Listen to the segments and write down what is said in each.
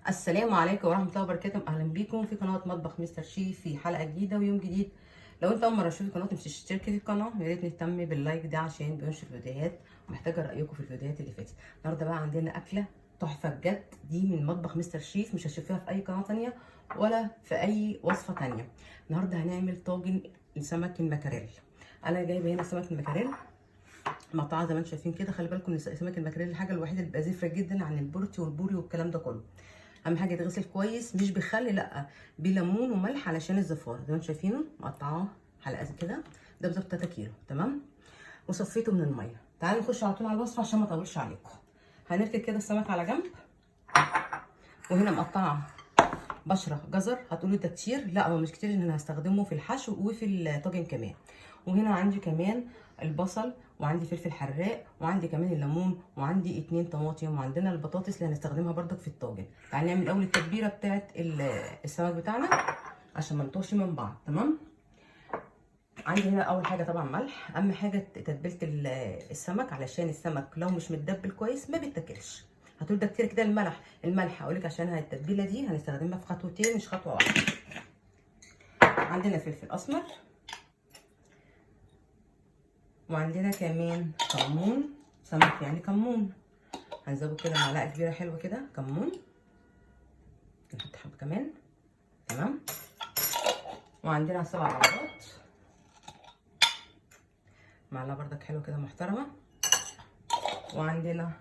السلام عليكم ورحمة الله وبركاته. أهلا بيكم في قناة مطبخ مستر شيف في حلقة جديدة ويوم جديد. لو أنت أول مرة تشوف القناة مش تشتركي في القناة، يا ريت نهتم باللايك ده عشان بنشر فيديوهات، ومحتاجة رأيكم في الفيديوهات اللي فاتت. النهاردة بقى عندنا أكلة تحفة بجد، دي من مطبخ مستر شيف، مش هتشوفيها في أي قناة تانية ولا في أي وصفة تانية. النهاردة هنعمل طاجن سمك المكاريل. أنا جايبة هنا سمك المكاريل مقطعه زي ما انتم شايفين كده. خلي بالكم ان سمك المكاريل الحاجه الوحيده اللي بتبقى زفره جدا عن البورتي والبوري والكلام ده كله. اهم حاجه يتغسل كويس، مش بخل، لا، بليمون وملح علشان الزفاره. زي ما انتم شايفينه مقطعاه حلقات كده، ده بالظبط 3 كيلو تمام، وصفيته من الميه. تعالوا نخش على طول على الوصفه عشان ما اطولش عليكم. هنركب كده السمك على جنب، وهنا مقطعه بشره جزر. هتقولوا ده كتير، لا هو مش كتير، ان انا هستخدمه في الحشو وفي الطاجن كمان. وهنا عندي كمان البصل، وعندي فلفل حراق، وعندي كمان الليمون، وعندي 2 طماطم، وعندنا البطاطس اللي هنستخدمها بردك في الطاجن. تعالى نعمل اول التتبيله بتاعت السمك بتاعنا عشان ما نطوش من بعض. تمام، عندي هنا اول حاجه طبعا ملح. اهم حاجه تتبيله السمك، علشان السمك لو مش متدبل كويس ما بيتاكلش. هتقول ده كتير كده الملح هقول لك عشان التتبيله دي هنستخدمها في خطوتين مش خطوه واحده. عندنا فلفل اسمر، وعندنا كمان كمون، سمك يعني كمون، هنزود كده معلقه كبيره حلوه كده كمون، نحط حبه كمان. تمام، وعندنا 7 بهارات، معلقه بردك حلوه كده محترمه، وعندنا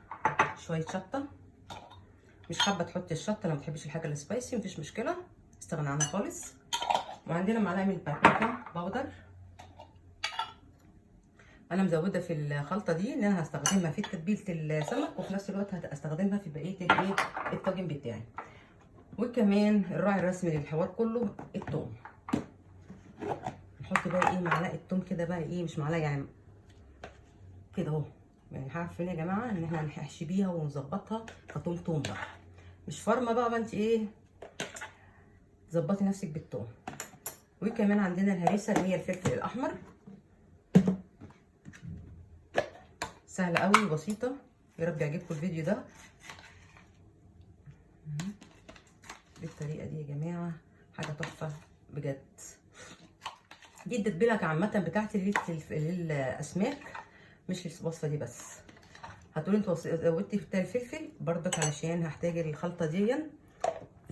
شويه شطه. مش حابه تحطي الشطه، لو ما بتحبيش الحاجه السبايسي مفيش مشكله، استغنى عنها خالص. وعندنا معلقه من البابريكا باودر، انا مزوده في الخلطه دي ان انا هستخدمها في تتبيله السمك، وفي نفس الوقت هستخدمها في بقيه الطاجن بتاعي. وكمان الراعي الرسمي للحوار كله الثوم. نحط بقى معلقه ثوم كده بقى مش معلقه يعني كده اهو، يعني عارفين يا جماعه ان احنا هنحشي بيها ونظبطها كتوم بقى، مش فرمه بقى انت ظبطي نفسك بالثوم. وكمان عندنا الهريسه اللي هي الفلفل الاحمر، سهله قوي وبسيطه. يا رب يعجبكم الفيديو ده بالطريقه دي يا جماعه، حاجه تحفه بجد. دي التتبيله عامه بتاعتي للاسماك، مش الوصفه دي بس. هتقولي انت زودتي في الفلفل برضك علشان هحتاج الخلطه دي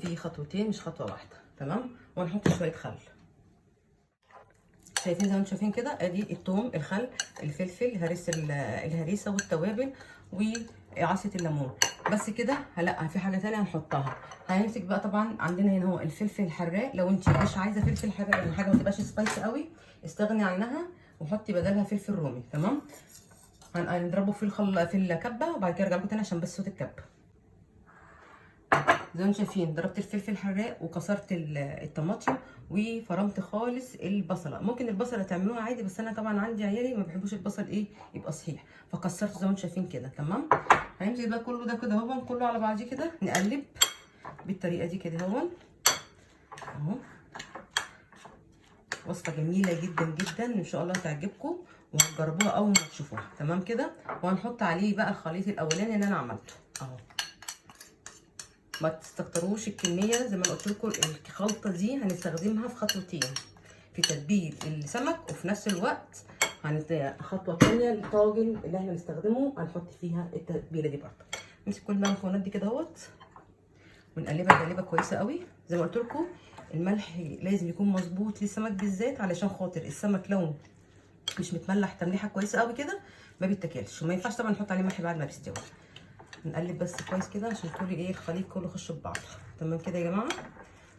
في خطوتين مش خطوه واحده. تمام، وهنحط شويه خل. شايفين زي ما انتم شايفين كده، ادي الثوم، الخل، الفلفل، الهريسه والتوابل وعصره الليمون، بس كده. لا، في حاجه ثانيه هنحطها. هنمسك بقى طبعا عندنا هنا هو الفلفل الحراق، لو انت مش عايزه فلفل حراق يعني حاجه ما تبقاش سبايسي قوي، استغني عنها وحطي بدلها فلفل رومي. تمام، هنضربه في الكبه، وبعد كده ارجع لكم تاني عشان بس صوت الكبه. زي ما انتم شايفين ضربت الفلفل الحراق وكسرت الطماطم وفرمت خالص البصله. ممكن البصله تعملوها عادي، بس انا طبعا عندي عيالي ما بيحبوش البصل يبقى صحيح، فكسرته زي ما انتم شايفين كده. تمام، هنمسك بقى كله ده كده اهو، كله على بعضيه كده، نقلب بالطريقه دي كده اهو. وصفه جميله جدا جدا، ان شاء الله تعجبكم وهتجربوها اول ما تشوفوها. تمام كده، وهنحط عليه بقى الخليط الاولاني اللي انا عملته اهو. ما تستكتروش الكميه، زي ما قلت لكم الخلطه دي هنستخدمها في خطوتين، في تتبيل السمك، وفي نفس الوقت خطوه ثانيه الطاجن اللي احنا هنستخدمه هنحط فيها التتبيله دي برضه. نمسك كل بقى المكونات دي كده اهوت، ونقلبها تقليبه كويسه قوي. زي ما قلت لكم الملح لازم يكون مظبوط للسمك بالذات، علشان خاطر السمك لو مش متملح تمليحه كويسه قوي كده ما بيتاكلش، وما ينفعش طبعا نحط عليه ملح بعد ما بيستوي. نقلب بس كويس كده عشان كل الخليط كله يخش في بعض. تمام كده يا جماعه،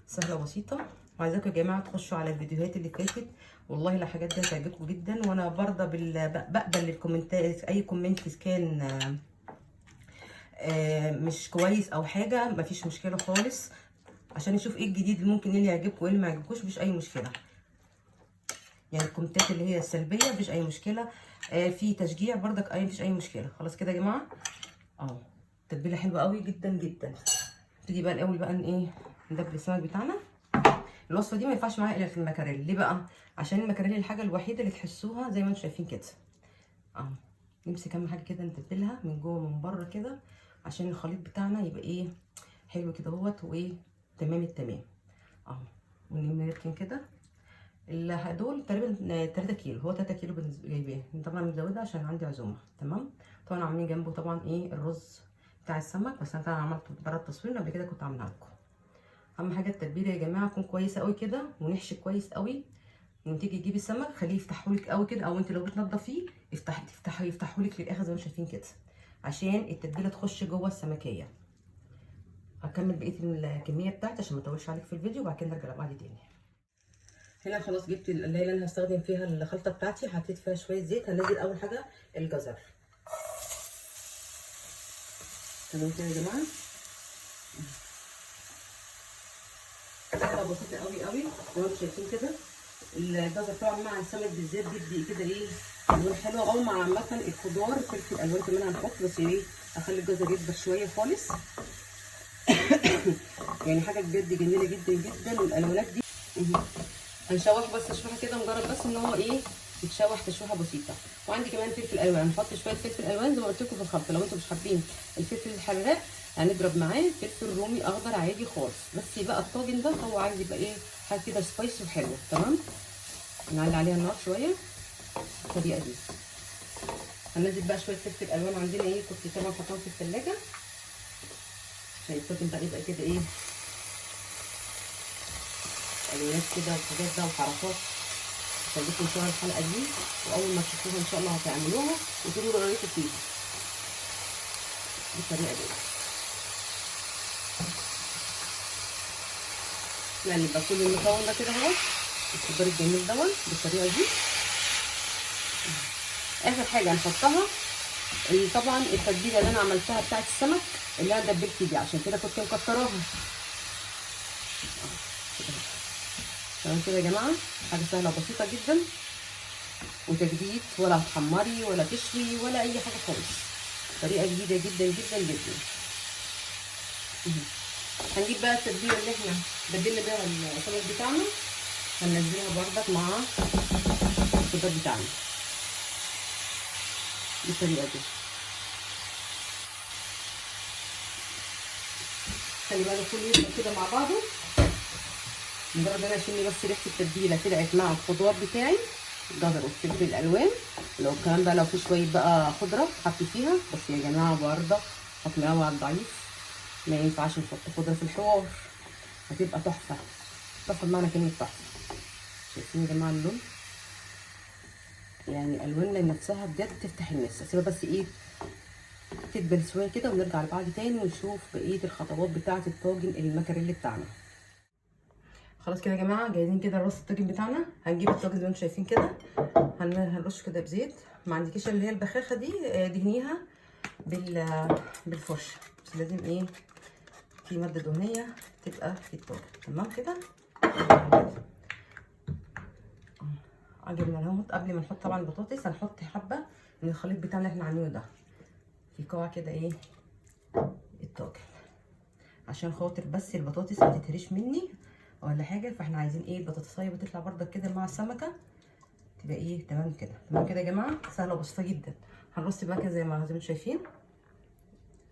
سهله وبسيطه. وعايزاكم يا جماعه تخشوا على الفيديوهات اللي فاتت، والله الحاجات دي هتعجبكم جدا. وانا برضه بقبل الكومنتات، اي كومنت كان مش كويس او حاجه مفيش مشكله خالص، عشان نشوف ايه الجديد اللي ممكن، ايه اللي يعجبكم وايه اللي ما يعجبكوش، مش اي مشكله. يعني الكومنتات اللي هي السلبيه مفيش اي مشكله، في تشجيع برضك مفيش اي مشكله. خلاص كده يا جماعه اهو، تتبيله حلوه قوي جدا جدا. نبتدي بقى الاول بقى ندبل السمك بتاعنا. الوصفه دي ما ينفعش معاها الا في المكاريل. ليه بقى؟ عشان المكاريل الحاجه الوحيده اللي تحسوها زي ما انتم شايفين كده اهو. نمسك اهم حاجه كده نتبلها من جوه ومن بره كده، عشان الخليط بتاعنا يبقى حلو كده اهوت، وايه تمام التمام اهو. ونركن كده. دول تقريبا 3 كيلو، هو 3 كيلو جايباه طبعا، مزوده عشان عندي عزومه. تمام. طبعا عاملين جنبه طبعا ايه الرز بتاع السمك، بس انا طبعا عملته بره التصوير، قبل كده كنت عاملها لكم. اهم حاجه التتبيله يا جماعه تكون كويسه قوي كده، ونحشي كويس قوي. لما تيجي تجيبي السمك خليه يفتحهولك قوي كده، او انت لو بتنضفيه يفتحهولك للاخر زي ما شايفين كده، عشان التتبيله تخش جوه السمكيه. هكمل بقيه الكميه بتاعتي عشان ما اطولش عليك في الفيديو، وبعد كده نرجع لبعض تاني. هنا خلاص جبت اللي انا هستخدم فيها الخلطه بتاعتي، حطيت فيها شويه زيت. هنزل اول حاجه الجزر. تمام كده يا جماعه. حاجه بسيطه قوي قوي زي ما انتم شايفين كده. الجزر طبعا مع السمك بالذات بيدي كده ايه الوان حلوه، او مع عامه الخضار فلفل الوان كمان هنحط، بس ايه اخلي الجزر يكبر شويه خالص. يعني حاجه بجد جميله جدا جدا، والالوانات دي. هنشوح بس تشويحه كده، مجرد بس ان هو ايه يتشوح تشويحه بسيطه. وعندي كمان فلفل الوان، هنحط شويه فلفل الوان زي ما قلت لكم في الخلطه. لو انتم مش حابين الفلفل الحراق هنضرب معاه فلفل رومي اخضر عادي خالص. بس يبقى الطاجن ده هو عايز يبقى ايه حاجه كده سبايسي وحلوه. تمام. نعلي عليها النار شويه بالطريقه دي. هننزل بقى شويه فلفل الوان عندنا ايه كنت طبعا حطاهم في الثلاجه، عشان الطاجن بقى يبقى كده ايه الوانات كده وحاجات بقى وحركات. هسيبكم ان شاء الله الحلقه دي، واول ما تشوفوها ان شاء الله هتعملوها وتقولوا لي رايكم فيها بالطريقه دي. يعني يبقى كل المكون ده كده اهو الخضار الجميل دون بالطريقه دي. اخر حاجه هنحطها طبعا التتبيله اللي انا عملتها بتاعت السمك اللي انا دبلت دي، عشان كده كنت مكتراها. تمام كده يا جماعه. حاجه سهله وبسيطه جدا، وتجديد، ولا هتحمري ولا تشوي ولا اي حاجه خالص. طريقه جديده جدا جدا جدا. هنجيب بقى التتبيله اللي احنا دبلنا بيها السمك بتاعنا، هننزلها بردك مع الخضار بتاعنا بالطريقه دي. خلي بالك كله يبقى كده مع بعضه. مجرد انا اشم بس ريحه التتبيله طلعت مع الخضار بتاعي، الجزر والفلفل الالوان. لو الكلام بقى لو في شويه بقى خضره حطي فيها، بس يا جماعه برده هتلاقوها على الضعيف، ما ينفعش نحط خضره في الحوار، هتبقى تحفه. تحفه بمعنى كلمه تحفه. شايفين يا جماعه اللون؟ يعني الالوان نفسها بجد تفتح النفس. اسيبها بس ايه تدبل شويه كده، ونرجع لبعض تاني ونشوف بقيه الخطوات بتاعه الطاجن المكريل بتاعنا. خلاص كده يا جماعه جاهزين كده الرص الطاجن بتاعنا. هنجيب الطاجن زي ما انتم شايفين كده، هنرش كده بزيت. ما عندكيش اللي هي البخاخه دي دهنيها بالفرشه، بس لازم ايه في ماده دهنيه تبقى في الطاجن. تمام كده. عجبنا اهوت. قبل ما نحط طبعا البطاطس هنحط حبه من الخليط بتاعنا اللي احنا عاملينه ده في قاع كده ايه الطاجن، عشان خاطر بس البطاطس ما تتهريش مني ولا حاجه. فاحنا عايزين ايه البطاطسايه بتطلع بردك كده مع السمكه تبقى ايه تمام كده. تمام كده يا جماعه، سهله وبسيطه جدا. هنرص بقى كده زي ما انتم شايفين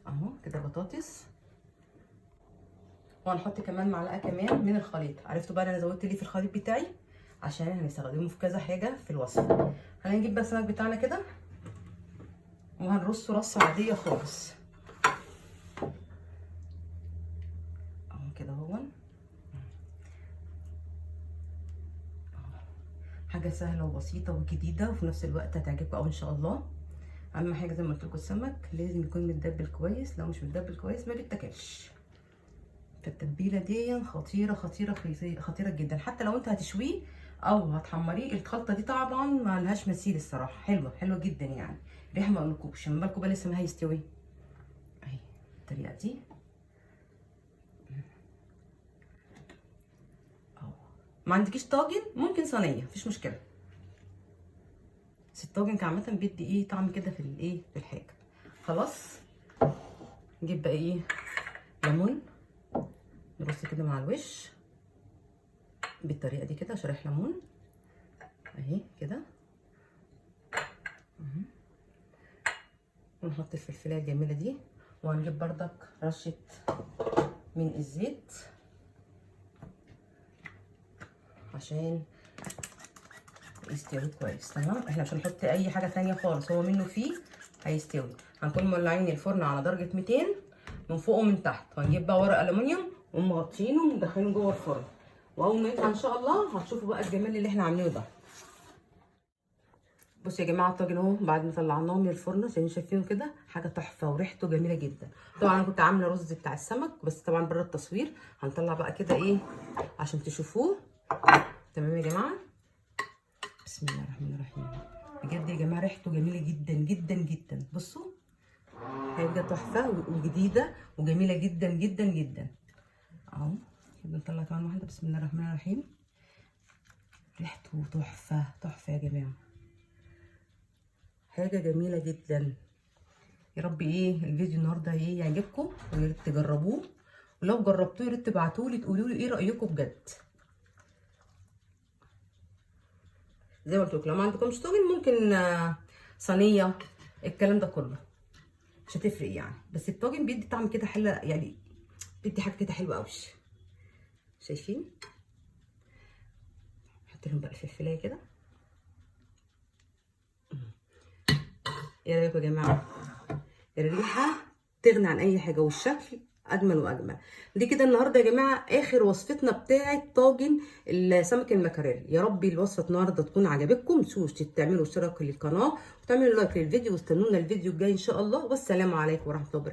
اهو كده بطاطس. وهنحط كمان معلقه كمان من الخليط. عرفتوا بقى انا زودت ليه في الخليط بتاعي؟ عشان هنستخدمه في كذا حاجه في الوصفه. هنجيب بقى السمك بتاعنا كده وهنرصه رصه عاديه خالص اهو كده اهو. حاجه سهله وبسيطه وجديده، وفي نفس الوقت هتعجبكم قوي ان شاء الله. اهم حاجه زي ما قلت لكم السمك لازم يكون متدبل كويس، لو مش متدبل كويس ما بيتاكلش. فالتتبيله دي خطيره خطيره خطيره جدا. حتى لو انت هتشويه او هتحمريه الخلطه دي طبعا ما لهاش مثيل الصراحه. حلوه حلوه جدا يعني. ريحه ما اقولكوش، ما بالكم بقى لسه ما هيستوي اهي الطريقه دي اهو. ما عندكيش طاجن ممكن صينيه مفيش مشكله، بس الطاجن كعامه بيدي ايه طعم كده في الايه في الحاجه. خلاص نجيب بقى ايه ليمون، نرص كده مع الوش بالطريقه دي كده. شرايح ليمون اهي كده. ونحط الفلفلايه الجميله دي، وهنجيب بردك رشه من الزيت عشان يستوي كويس. تمام، احنا مش هنحط اي حاجه ثانيه خالص، هو منه فيه هيستوي. هنكون مولعين الفرن على درجه 200 من فوق ومن تحت، وهنجيب بقى ورق الومنيوم ومغطينه ومدخلينه جوه الفرن، واول ما يطلع ان شاء الله هتشوفوا بقى الجمال اللي احنا عاملينه ده. بصوا يا جماعه الطاجن اهو بعد ما طلعناه من الفرن زي ما شايفينه كده، حاجه تحفه وريحته جميله جدا. طبعا انا كنت عامله رز بتاع السمك بس طبعا بره التصوير، هنطلع بقى كده ايه عشان تشوفوه. تمام يا جماعه، بسم الله الرحمن الرحيم. بجد يا جماعه ريحته جميله جدا جدا جدا. بصوا حاجه تحفه وجديده وجميله جدا جدا جدا اهو. كده نطلع كمان واحده. بسم الله الرحمن الرحيم. ريحته تحفه تحفه يا جماعه، حاجه جميله جدا. يا رب ايه الفيديو النهارده ايه يعجبكم، ويا ريت تجربوه، ولو جربتوه يا ريت تبعتوا لي تقولوا لي ايه رايكم بجد. زي ما قلت لكم لو ما عندكمش طاجن ممكن صينيه، الكلام ده كله مش هتفرق يعني، بس الطاجن بيدي طعم كده حلو يعني، بيدي حاجه كده حلوه قوي. شايفين؟ نحط لهم بقى فلفلايه كده. ايه رايكم يا جماعه؟ الريحه تغني عن اي حاجه، والشكل اجمل واجمل. دي كده النهارده يا جماعه اخر وصفتنا بتاعه طاجن السمك المكاريل. يا رب الوصفه النهارده تكون عجبتكم. متنسوش تعملوا اشتراك للقناه وتعملوا لايك للفيديو، واستنونا الفيديو الجاي ان شاء الله. والسلام عليكم ورحمه الله وبركاته.